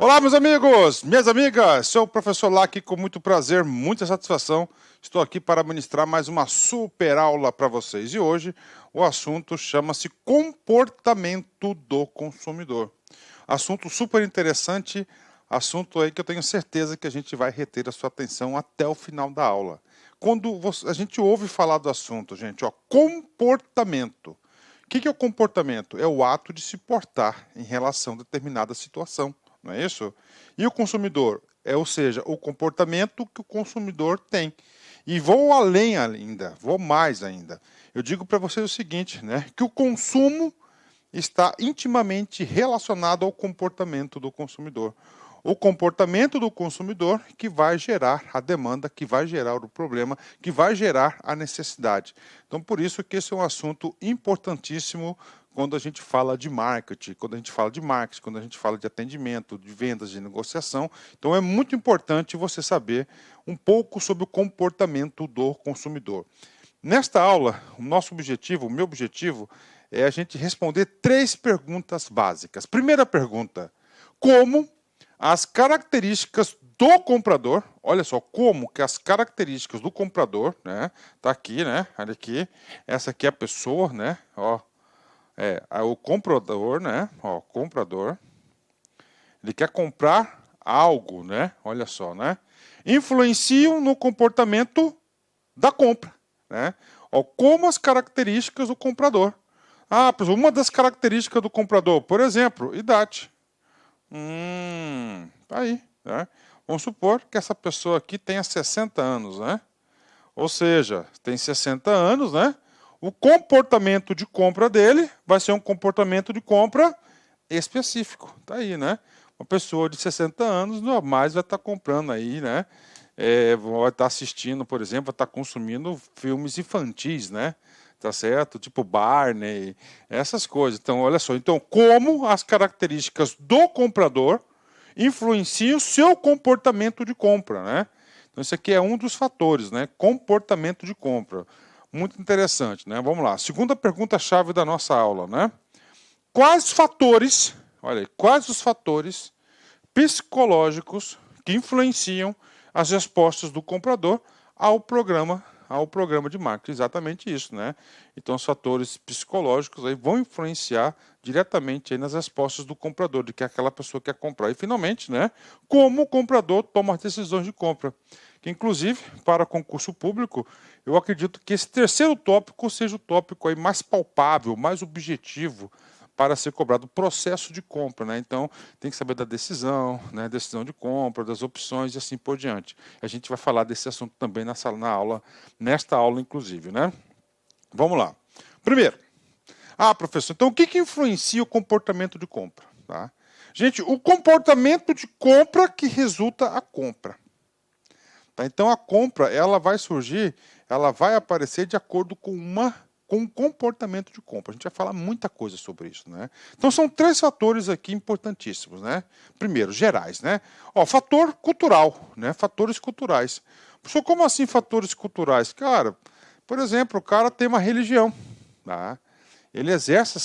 Olá, meus amigos, minhas amigas, sou o professor Lac, com muito prazer, muita satisfação. Estou aqui para ministrar mais uma super aula para vocês. E hoje o assunto chama-se comportamento do consumidor. Assunto super interessante, assunto aí que eu tenho certeza que a gente vai reter a sua atenção até o final da aula. Quando a gente ouve falar do assunto, gente, comportamento. O que é o comportamento? É o ato de se portar em relação a determinada situação, não é isso? E o consumidor? Ou seja, o comportamento que o consumidor tem. E vou além ainda, vou mais ainda. Eu digo para vocês o seguinte, né? Que o consumo está intimamente relacionado ao comportamento do consumidor. O comportamento do consumidor que vai gerar a demanda, que vai gerar o problema, que vai gerar a necessidade. Então, por isso que esse é um assunto importantíssimo quando a gente fala de marketing, quando a gente fala de marketing, quando a gente fala de atendimento, de vendas, de negociação. Então, é muito importante você saber um pouco sobre o comportamento do consumidor. Nesta aula, o nosso objetivo, o meu objetivo, é a gente responder 3 perguntas básicas. Primeira pergunta: como as características do comprador, olha só, como que as características do comprador, né, tá aqui, né, olha aqui, essa aqui é a pessoa, né, ó, o comprador, né, ó, comprador, ele quer comprar algo, né, olha só, né, influenciam no comportamento da compra, né, ó, como as características do comprador. Ah, uma das características do comprador, por exemplo, idade. Tá aí, né? Vamos supor que essa pessoa aqui tenha 60 anos, né? Ou seja, tem 60 anos, né? O comportamento de compra dele vai ser um comportamento de compra específico. Tá aí, né? Uma pessoa de 60 anos mais vai estar comprando aí, né? Vai estar assistindo, por exemplo, vai estar consumindo filmes infantis, né? Tá certo? Tipo Barney, essas coisas. Então, olha só. Então, como as características do comprador influenciam o seu comportamento de compra, né? Então, esse aqui é um dos fatores, né? Comportamento de compra. Muito interessante, né? Vamos lá. Segunda pergunta-chave da nossa aula, né? Quais fatores, olha aí, quais os fatores psicológicos que influenciam as respostas do comprador ao programa de marketing? Exatamente isso, né? Então, os fatores psicológicos aí vão influenciar diretamente aí nas respostas do comprador, de que aquela pessoa quer comprar. E, finalmente, né, como o comprador toma as decisões de compra. Que, inclusive, para concurso público, eu acredito que esse terceiro tópico seja o tópico aí mais palpável, mais objetivo, para ser cobrado o processo de compra, né? Então, tem que saber da decisão, né? Decisão de compra, das opções e assim por diante. A gente vai falar desse assunto também na aula, nesta aula, inclusive, né? Vamos lá. Primeiro, professor, então o que influencia o comportamento de compra? Tá? Gente, o comportamento de compra que resulta a compra. Tá? Então, a compra, ela vai surgir, ela vai aparecer de acordo com um comportamento de compra. A gente vai falar muita coisa sobre isso, né? Então, são 3 fatores aqui importantíssimos, né? Primeiro, gerais, né? Ó, fator cultural, né? Fatores culturais. Professor, como assim fatores culturais? Cara, por exemplo, o cara tem uma religião, tá? Ele exerce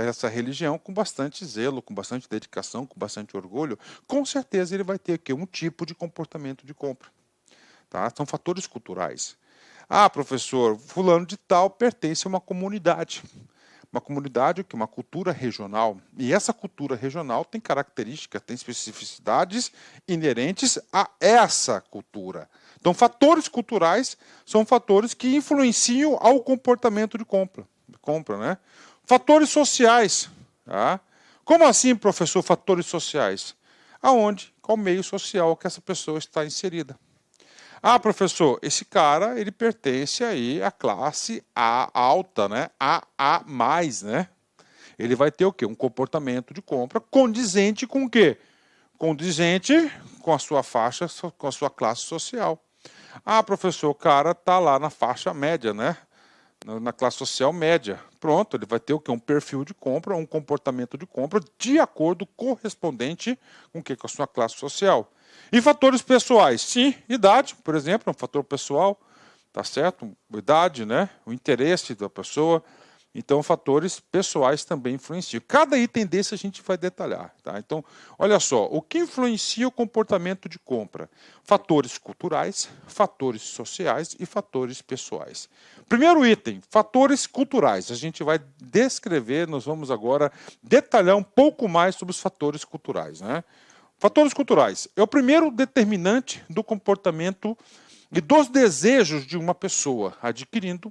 essa religião com bastante zelo, com bastante dedicação, com bastante orgulho. Com certeza ele vai ter aqui um tipo de comportamento de compra. Tá? São fatores culturais. Professor, fulano de tal pertence a uma comunidade. Uma comunidade que é uma cultura regional. E essa cultura regional tem características, tem especificidades inerentes a essa cultura. Então, fatores culturais são fatores que influenciam ao comportamento de compra, né? Fatores sociais. Tá? Como assim, professor, fatores sociais? Qual meio social que essa pessoa está inserida. Professor, esse cara, ele pertence aí à classe A alta, né? A+, né? Ele vai ter o quê? Um comportamento de compra condizente com o quê? Condizente com a sua faixa, com a sua classe social. Professor, o cara tá lá na faixa média, né? Na classe social média. Pronto, ele vai ter o quê? Um perfil de compra, um comportamento de compra de acordo correspondente com o quê? Com a sua classe social. E fatores pessoais? Sim, idade, por exemplo, é um fator pessoal, tá certo? Idade, né? O interesse da pessoa. Então, fatores pessoais também influenciam. Cada item desse a gente vai detalhar. Tá? Então, olha só, o que influencia o comportamento de compra? Fatores culturais, fatores sociais e fatores pessoais. Primeiro item, fatores culturais. A gente vai descrever, nós vamos agora detalhar um pouco mais sobre os fatores culturais. Né? Fatores culturais é o primeiro determinante do comportamento e dos desejos de uma pessoa adquirido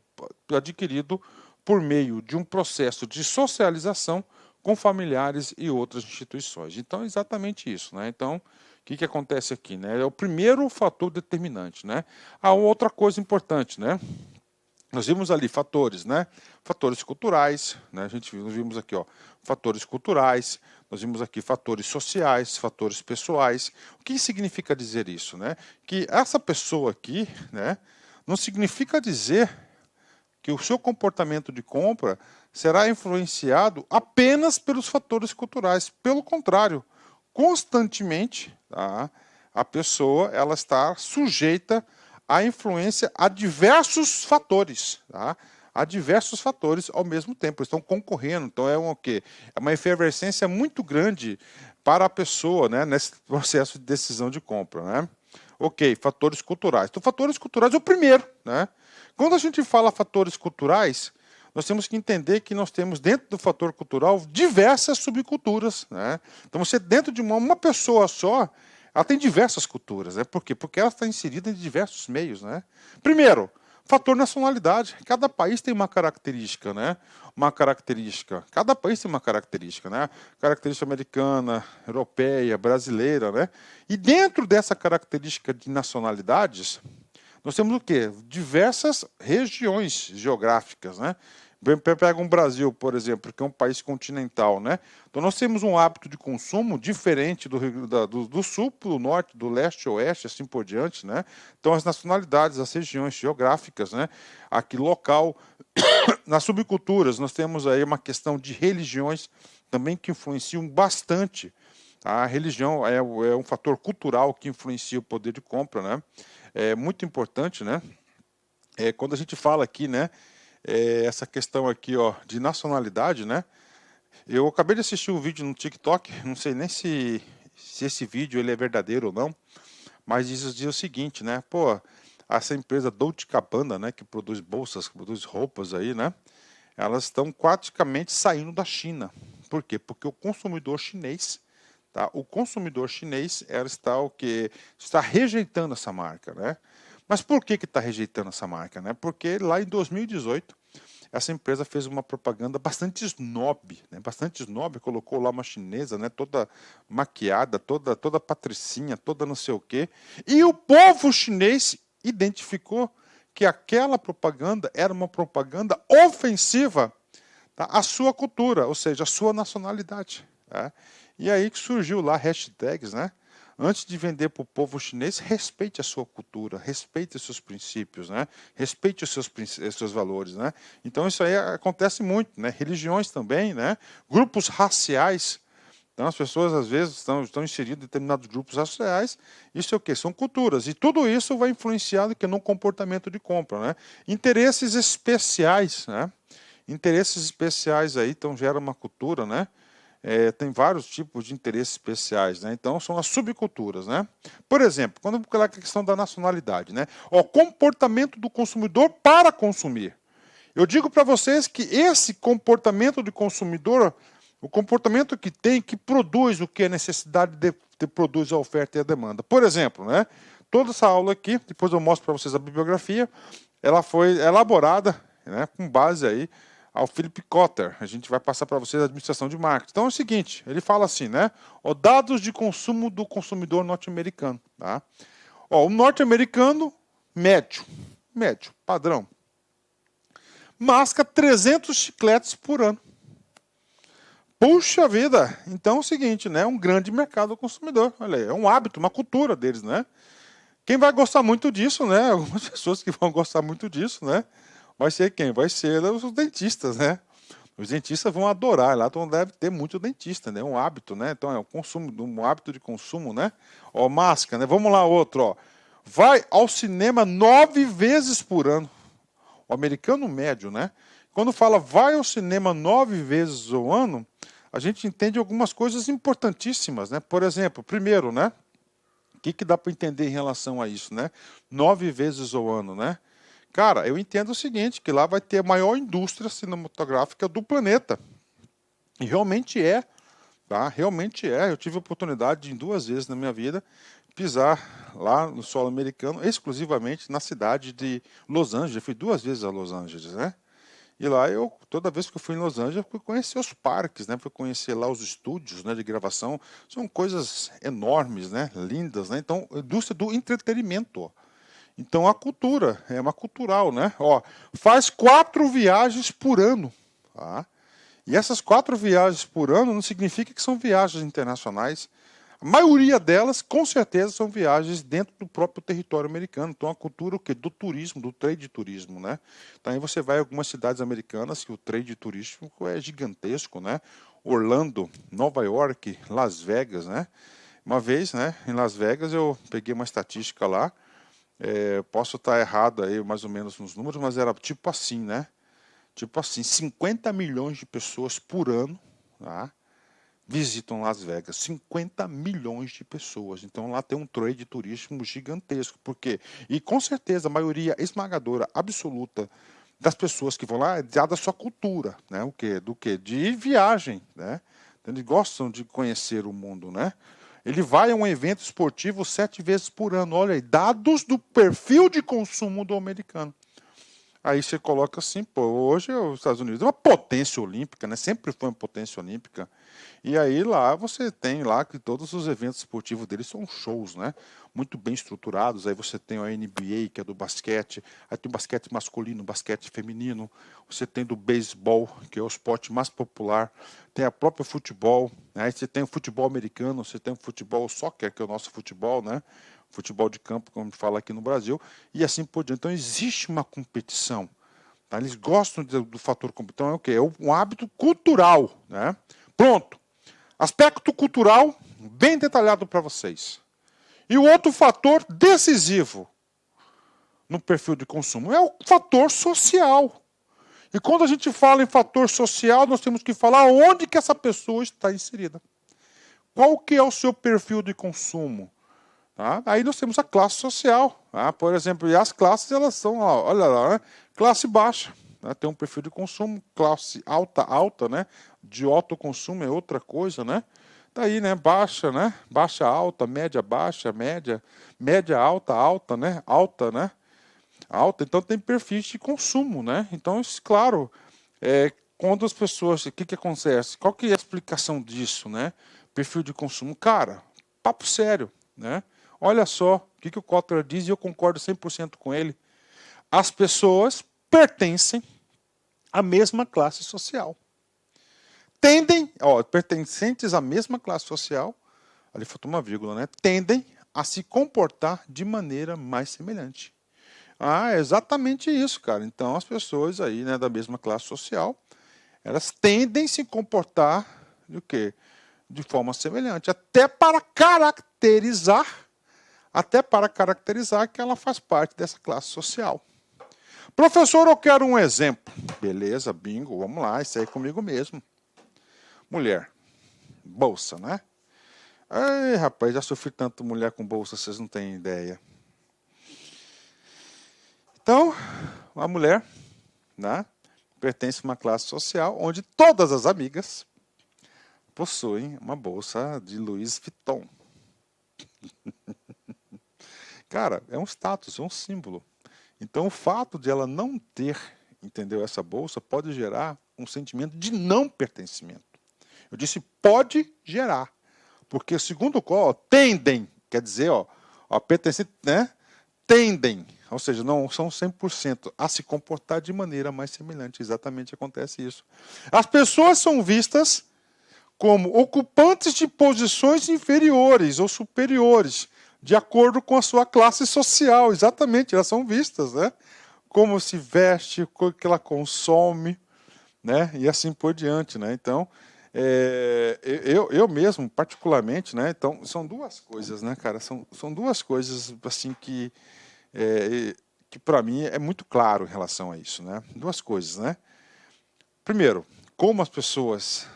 por meio de um processo de socialização com familiares e outras instituições. Então, é exatamente isso. Né? Então, o que acontece aqui? Né? É o primeiro fator determinante. Né? Há outra coisa importante, né? Nós vimos ali fatores, né? Fatores culturais, né? Nós vimos aqui, ó, fatores culturais, nós vimos aqui fatores sociais, fatores pessoais. O que significa dizer isso, né? Que essa pessoa aqui, né, não significa dizer que o seu comportamento de compra será influenciado apenas pelos fatores culturais. Pelo contrário, constantemente, tá, a pessoa ela está sujeita à influência a diversos fatores, tá? A diversos fatores ao mesmo tempo, estão concorrendo. Então é um quê? É uma efervescência muito grande para a pessoa, né, nesse processo de decisão de compra, né? Ok, fatores culturais. Então, fatores culturais é o primeiro, né? Quando a gente fala fatores culturais, nós temos que entender que nós temos dentro do fator cultural diversas subculturas, né? Então, você dentro de uma pessoa só, ela tem diversas culturas, né? Por quê? Porque ela está inserida em diversos meios, né? Primeiro, fator nacionalidade. Cada país tem uma característica, né? Uma característica. Cada país tem uma característica, né? Característica americana, europeia, brasileira, né? E dentro dessa característica de nacionalidades, nós temos o quê? Diversas regiões geográficas, né? Pega um Brasil, por exemplo, que é um país continental, né? Então nós temos um hábito de consumo diferente do sul para o norte, do leste ao oeste, assim por diante, né? Então as nacionalidades, as regiões geográficas, né? Aqui local, nas subculturas nós temos aí uma questão de religiões também que influenciam bastante. A religião é um fator cultural que influencia o poder de compra, né? É muito importante, né? Quando a gente fala aqui, né? Essa questão aqui, ó, de nacionalidade, né? Eu acabei de assistir um vídeo no TikTok, não sei nem se esse vídeo ele é verdadeiro ou não, mas diz o seguinte, né? Pô, essa empresa Dolce Gabbana, né? Que produz bolsas, que produz roupas aí, né? Elas estão praticamente saindo da China. Por quê? Porque o consumidor chinês, tá? O consumidor chinês ela está o que está rejeitando essa marca, né? Mas por que está rejeitando essa marca, né? Porque lá em 2018 essa empresa fez uma propaganda bastante snob, né? Bastante snob, colocou lá uma chinesa, né? Toda maquiada, toda patricinha, toda não sei o quê. E o povo chinês identificou que aquela propaganda era uma propaganda ofensiva, tá, à sua cultura, ou seja, à sua nacionalidade. Tá? E aí que surgiu lá hashtags, né? Antes de vender para o povo chinês, respeite a sua cultura, respeite os seus princípios, né? Respeite os seus valores, né? Então isso aí acontece muito, né? Religiões também, né? Grupos raciais. Então as pessoas às vezes estão inseridas em determinados grupos raciais. Isso é o quê? São culturas. E tudo isso vai influenciar no comportamento de compra, né? Interesses especiais, né? Interesses especiais aí, então gera uma cultura, né? Tem vários tipos de interesses especiais, né? Então são as subculturas, né? Por exemplo, quando coloca a questão da nacionalidade, né? O comportamento do consumidor para consumir. Eu digo para vocês que esse comportamento do consumidor, o comportamento que produz o que é necessidade de produz a oferta e a demanda. Por exemplo, né? Toda essa aula aqui, depois eu mostro para vocês a bibliografia, ela foi elaborada, né, com base aí ao Philip Kotler. A gente vai passar para vocês a administração de marketing. Então é o seguinte, ele fala assim, né? Ó, dados de consumo do consumidor norte-americano. Tá? Ó, o norte-americano médio, padrão, masca 300 chicletes por ano. Puxa vida! Então é o seguinte, né? Um grande mercado consumidor. Olha aí, é um hábito, uma cultura deles, né? Quem vai gostar muito disso, né? Algumas pessoas que vão gostar muito disso, né? Vai ser quem? Vai ser os dentistas, né? Os dentistas vão adorar, lá então deve ter muito dentista, né? Um hábito, né? Então é um consumo, um hábito de consumo, né? Ó, máscara, né? Vamos lá, outro, ó. Vai ao cinema 9 vezes por ano. O americano médio, né? Quando fala vai ao cinema 9 vezes ao ano, a gente entende algumas coisas importantíssimas, né? Por exemplo, primeiro, né? O que dá para entender em relação a isso, né? 9 vezes ao ano, né? Cara, eu entendo o seguinte, que lá vai ter a maior indústria cinematográfica do planeta. E realmente é, tá? Realmente é. Eu tive a oportunidade de, em 2 vezes na minha vida, pisar lá no solo americano, exclusivamente na cidade de Los Angeles. Eu fui 2 vezes a Los Angeles, né? E lá toda vez que eu fui em Los Angeles, eu fui conhecer os parques, né? Fui conhecer lá os estúdios, né, de gravação. São coisas enormes, né? Lindas, né? Então, indústria do entretenimento, ó. Então, a cultura, é uma cultural, né? Ó, faz 4 viagens por ano, tá? E essas 4 viagens por ano não significa que são viagens internacionais. A maioria delas, com certeza, são viagens dentro do próprio território americano. Então, a cultura o quê? Do turismo, do trade turismo, né? Então, aí você vai em algumas cidades americanas que o trade turístico é gigantesco, né? Orlando, Nova York, Las Vegas, né? Uma vez, né, em Las Vegas, eu peguei uma estatística lá. Posso estar errado aí, mais ou menos, nos números, mas era tipo assim, né? Tipo assim, 50 milhões de pessoas por ano, tá? Visitam Las Vegas, 50 milhões de pessoas. Então lá tem um trade turístico gigantesco. Por quê? E com certeza a maioria esmagadora, absoluta das pessoas que vão lá é dada a sua cultura, né? O quê? Do quê? De viagem, né? Eles gostam de conhecer o mundo, né? Ele vai a um evento esportivo 7 vezes por ano. Olha aí, dados do perfil de consumo do americano. Aí você coloca assim, pô, hoje os Estados Unidos é uma potência olímpica, né? Sempre foi uma potência olímpica. E aí lá você tem lá que todos os eventos esportivos deles são shows, né? Muito bem estruturados. Aí você tem a NBA, que é do basquete, aí tem o basquete masculino, o basquete feminino, você tem do beisebol, que é o esporte mais popular, tem a própria futebol, né? Aí você tem o futebol americano, você tem o futebol soccer, que é o nosso futebol, né? Futebol de campo, como a gente fala aqui no Brasil, e assim por diante. Então existe uma competição. Tá? Eles gostam do fator competição. Então é o quê? É um hábito cultural. Né? Pronto. Aspecto cultural bem detalhado para vocês. E o outro fator decisivo no perfil de consumo é o fator social. E quando a gente fala em fator social, nós temos que falar onde que essa pessoa está inserida. Qual que é o seu perfil de consumo? Tá? Aí nós temos a classe social, tá? Por exemplo, e as classes elas são, ó, olha lá, né? Classe baixa, né? Tem um perfil de consumo, classe alta, alta, né? De autoconsumo é outra coisa, né? Daí, né? Baixa, né? Baixa, alta, baixa, média, alta, alta, né? Alta, né? Alta. Então tem perfis de consumo, né? Então, isso, claro, quando as pessoas, o que acontece? Qual que é a explicação disso, né? Perfil de consumo, cara, papo sério, né? Olha só o que o Kotler diz e eu concordo 100% com ele. As pessoas pertencem à mesma classe social. Tendem, pertencentes à mesma classe social, ali faltou uma vírgula, né? Tendem a se comportar de maneira mais semelhante. É exatamente isso, cara. Então as pessoas aí, né, da mesma classe social, elas tendem a se comportar de quê? De forma semelhante, até para caracterizar que ela faz parte dessa classe social. Professor, eu quero um exemplo. Beleza, bingo, vamos lá, isso aí é comigo mesmo. Mulher, bolsa, né? Ai, rapaz, já sofri tanto mulher com bolsa, vocês não têm ideia. Então, a mulher, né, pertence a uma classe social onde todas as amigas possuem uma bolsa de Louis Vuitton. Cara, é um status, é um símbolo. Então, o fato de ela não ter, entendeu, essa bolsa pode gerar um sentimento de não pertencimento. Eu disse pode gerar, porque segundo o qual tendem, quer dizer, pertencer, né, tendem, ou seja, não são 100%, a se comportar de maneira mais semelhante. Exatamente acontece isso. As pessoas são vistas como ocupantes de posições inferiores ou superiores, de acordo com a sua classe social. Exatamente, elas são vistas, né? Como se veste, o que ela consome, né? E assim por diante, né? Então, eu mesmo, particularmente, né? Então, são 2 coisas, né, cara? São 2 coisas, assim, que para mim é muito claro em relação a isso, né? 2 coisas, né? Primeiro, como as pessoas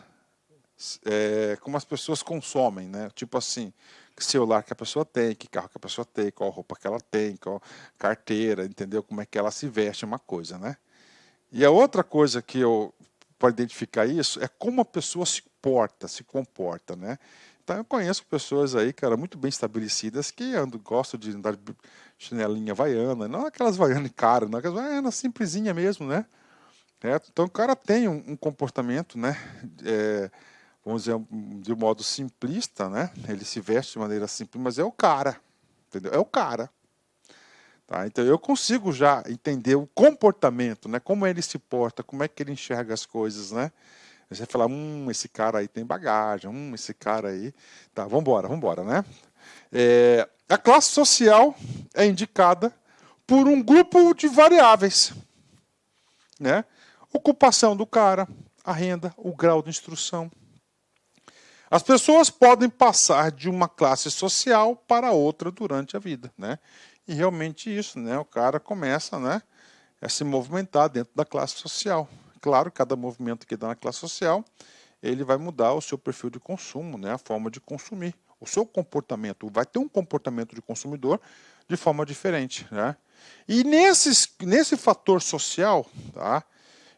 consomem, né? Tipo assim, que celular que a pessoa tem, que carro que a pessoa tem, qual roupa que ela tem, qual carteira, entendeu? Como é que ela se veste, é uma coisa, né? E a outra coisa que eu para identificar isso é como a pessoa se comporta, né? Então eu conheço pessoas aí, cara, muito bem estabelecidas que gostam de andar de chinelinha havaiana, não aquelas havaianas caras, não, aquelas havaianas simplesinha mesmo, né? Então o cara tem um comportamento, né? Vamos dizer, de um modo simplista, né? Ele se veste de maneira simples, mas é o cara, entendeu? É o cara. Tá? Então eu consigo já entender o comportamento, né? Como ele se porta, como é que ele enxerga as coisas, né? Você fala, esse cara aí tem bagagem, esse cara aí. Tá, vambora, né? A classe social é indicada por um grupo de variáveis, né? Ocupação do cara, a renda, o grau de instrução. As pessoas podem passar de uma classe social para outra durante a vida, né? E realmente isso, né? O cara começa, né, a se movimentar dentro da classe social. Claro, cada movimento que dá na classe social, ele vai mudar o seu perfil de consumo, né? A forma de consumir. O seu comportamento, vai ter um comportamento de consumidor de forma diferente, né? E nesse fator social, tá?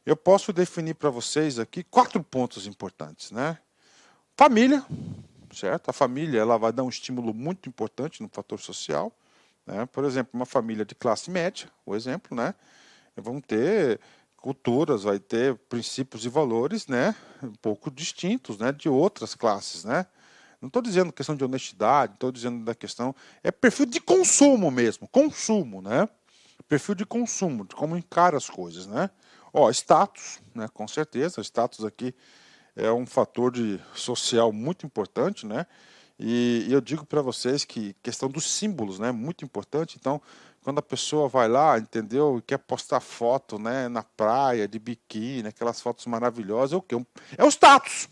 Eu posso definir para vocês aqui 4 pontos importantes, né? Família, certo? A família ela vai dar um estímulo muito importante no fator social, né? Por exemplo, uma família de classe média, o exemplo, né? Vão ter culturas, vai ter princípios e valores, né? Um pouco distintos, né? De outras classes, né? Não estou dizendo questão de honestidade, estou dizendo da questão é perfil de consumo mesmo, consumo, né? Perfil de consumo, de como encara as coisas, né? Ó, status, né? Com certeza, status aqui é um fator social muito importante, né? E eu digo para vocês que questão dos símbolos, né, muito importante. Então, quando a pessoa vai lá, entendeu, e quer postar foto, né, na praia de biquíni, aquelas fotos maravilhosas, é o quê? É o status.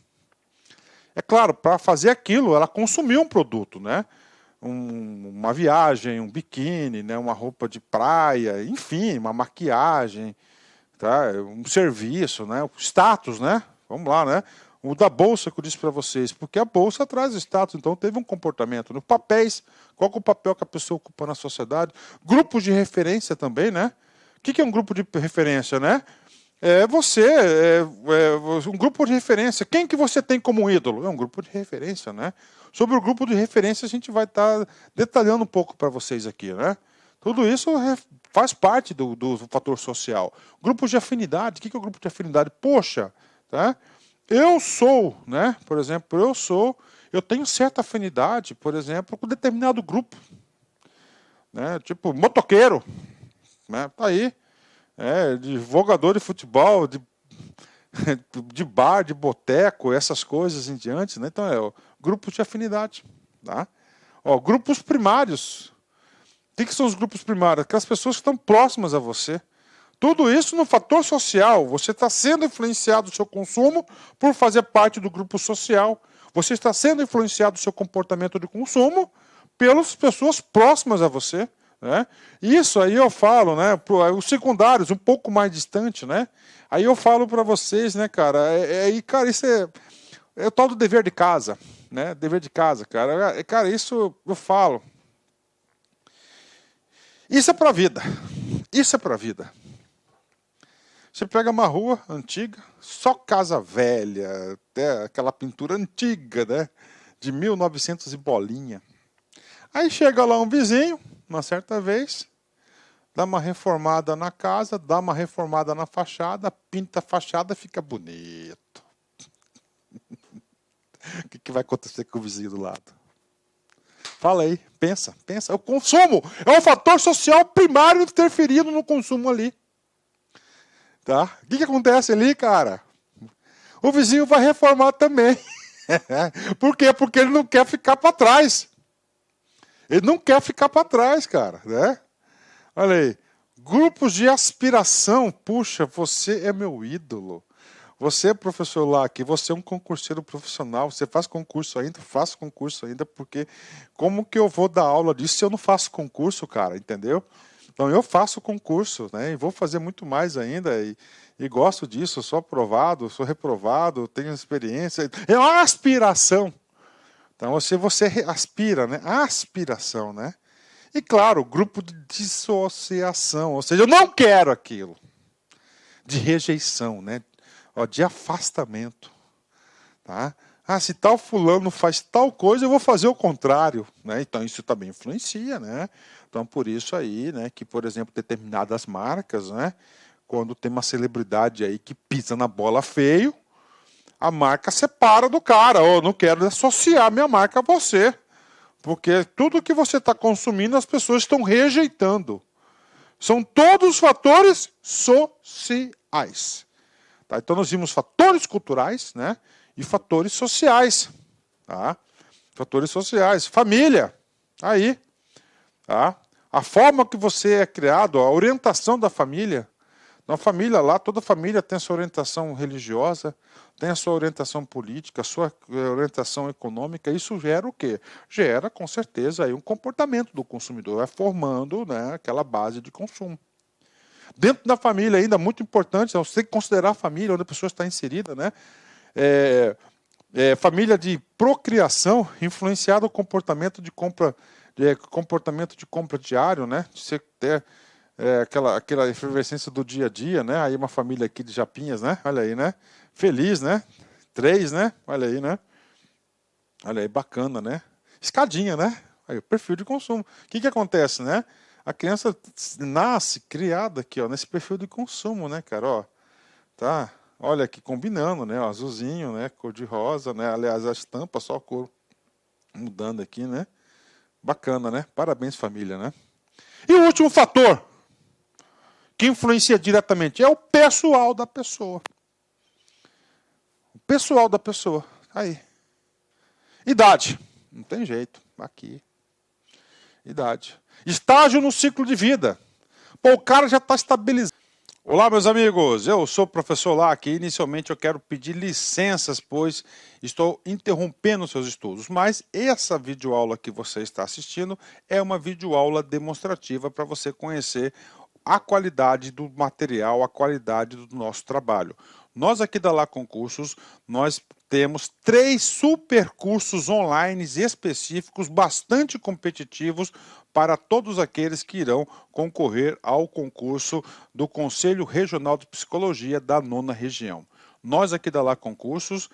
É claro, para fazer aquilo, ela consumiu um produto, né? Uma viagem, um biquíni, né, uma roupa de praia, enfim, uma maquiagem, tá? Um serviço, né? O status, né? Vamos lá, né? O da bolsa que eu disse para vocês, porque a bolsa traz status, então teve um comportamento. No papéis, qual é o papel que a pessoa ocupa na sociedade? Grupos de referência também, né? O que é um grupo de referência, né? Um grupo de referência. Quem que você tem como ídolo? É um grupo de referência, né? Sobre o grupo de referência a gente vai estar detalhando um pouco para vocês aqui, né? Tudo isso faz parte do fator social. Grupos de afinidade. O que é o grupo de afinidade? Poxa, tá? Eu sou, né? Por exemplo, eu tenho certa afinidade, por exemplo, com determinado grupo, né? Tipo motoqueiro, né? Tá aí, de jogador de futebol, de bar, de boteco, essas coisas em diante, né? Então grupos de afinidade, tá? Ó, grupos primários. O que são os grupos primários? Aquelas pessoas que estão próximas a você. Tudo isso no fator social. Você está sendo influenciado do seu consumo por fazer parte do grupo social. Você está sendo influenciado do seu comportamento de consumo pelas pessoas próximas a você. Né? Isso aí eu falo, né? Os secundários, um pouco mais distante, né? Aí eu falo para vocês, né, cara? Cara, isso é o tal do dever de casa, né? Dever de casa, cara. Cara, isso eu falo. Isso é para a vida. Isso é para a vida. Você pega uma rua antiga, só casa velha, até aquela pintura antiga, né? De 1900 e bolinha. Aí chega lá um vizinho, uma certa vez, dá uma reformada na casa, dá uma reformada na fachada, pinta a fachada, fica bonito. O que vai acontecer com o vizinho do lado? Fala aí, pensa. O consumo é um fator social primário interferindo no consumo ali. Tá? O que acontece ali, cara? O vizinho vai reformar também. Por quê? Porque ele não quer ficar para trás. Ele não quer ficar para trás, cara. Né? Olha aí. Grupos de aspiração. Puxa, você é meu ídolo. Você é professor lá aqui, você é um concurseiro profissional, você faz concurso ainda? Faço concurso ainda, porque como que eu vou dar aula disso se eu não faço concurso, cara, entendeu? Então eu faço concurso, né? E vou fazer muito mais ainda. E gosto disso, sou aprovado, sou reprovado, tenho experiência. É uma aspiração. Então você aspira, né? Aspiração, né? E claro, grupo de dissociação, ou seja, eu não quero aquilo. De rejeição, né? Ó, de afastamento. Tá? Ah, se tal fulano faz tal coisa, eu vou fazer o contrário, né? Então isso também influencia, né? Então por isso aí, né, que por exemplo determinadas marcas, né, quando tem uma celebridade aí que pisa na bola feio, a marca separa do cara. Oh, não quero associar minha marca a você, porque tudo que você está consumindo as pessoas estão rejeitando. São todos fatores sociais. Tá? Então nós vimos fatores culturais, né? E fatores sociais. Tá? Fatores sociais. Família. Aí. Tá? A forma que você é criado, a orientação da família. Na família lá, toda família tem a sua orientação religiosa, tem a sua orientação política, a sua orientação econômica. Isso gera o quê? Gera, com certeza, aí um comportamento do consumidor. Vai formando, né, aquela base de consumo. Dentro da família ainda, muito importante, você tem que considerar a família onde a pessoa está inserida, né? Família de procriação influenciada o comportamento de compra diário, né? Você ter aquela efervescência do dia a dia, né? Aí uma família aqui de Japinhas, né? Olha aí, né? Feliz, né? 3, né? Olha aí, né? Olha aí, bacana, né? Escadinha, né? Aí, o perfil de consumo. O que acontece, né? A criança nasce criada aqui, ó, nesse perfil de consumo, né, cara? Ó, tá? Olha aqui, combinando, né? Ó, azulzinho, né? Cor de rosa, né? Aliás, a estampa, só a cor mudando aqui, né? Bacana, né? Parabéns, família, né? E o último fator que influencia diretamente é o pessoal da pessoa. O pessoal da pessoa. Aí. Idade. Não tem jeito. Aqui. Idade. Estágio no ciclo de vida. Pô, o cara já está estabilizado. Olá, meus amigos. Eu sou o professor Lac e inicialmente eu quero pedir licenças, pois estou interrompendo seus estudos. Mas essa videoaula que você está assistindo é uma videoaula demonstrativa para você conhecer a qualidade do material, a qualidade do nosso trabalho. Nós aqui da Lá Concursos, nós temos 3 super cursos online específicos, bastante competitivos, para todos aqueles que irão concorrer ao concurso do Conselho Regional de Psicologia da 9ª Região. Nós aqui da Lá Concursos,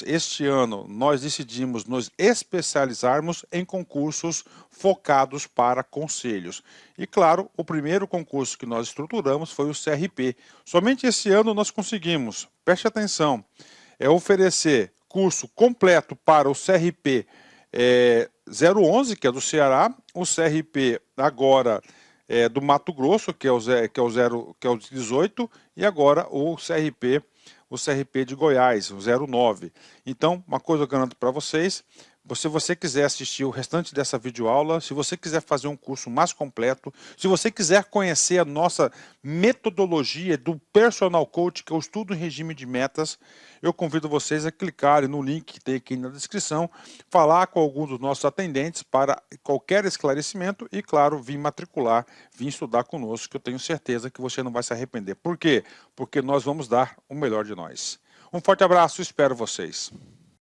este ano, nós decidimos nos especializarmos em concursos focados para conselhos. E claro, o primeiro concurso que nós estruturamos foi o CRP. Somente esse ano nós conseguimos, preste atenção, oferecer curso completo para o CRP 011, que é do Ceará, o CRP agora do Mato Grosso, que é o 18, e agora o CRP de Goiás, o 09. Então, uma coisa eu garanto para vocês, se você quiser assistir o restante dessa videoaula, se você quiser fazer um curso mais completo, se você quiser conhecer a nossa metodologia do Personal Coach, que eu estudo em regime de metas, eu convido vocês a clicarem no link que tem aqui na descrição, falar com alguns dos nossos atendentes para qualquer esclarecimento e, claro, vir matricular, vir estudar conosco, que eu tenho certeza que você não vai se arrepender. Por quê? Porque nós vamos dar o melhor de nós. Um forte abraço, espero vocês.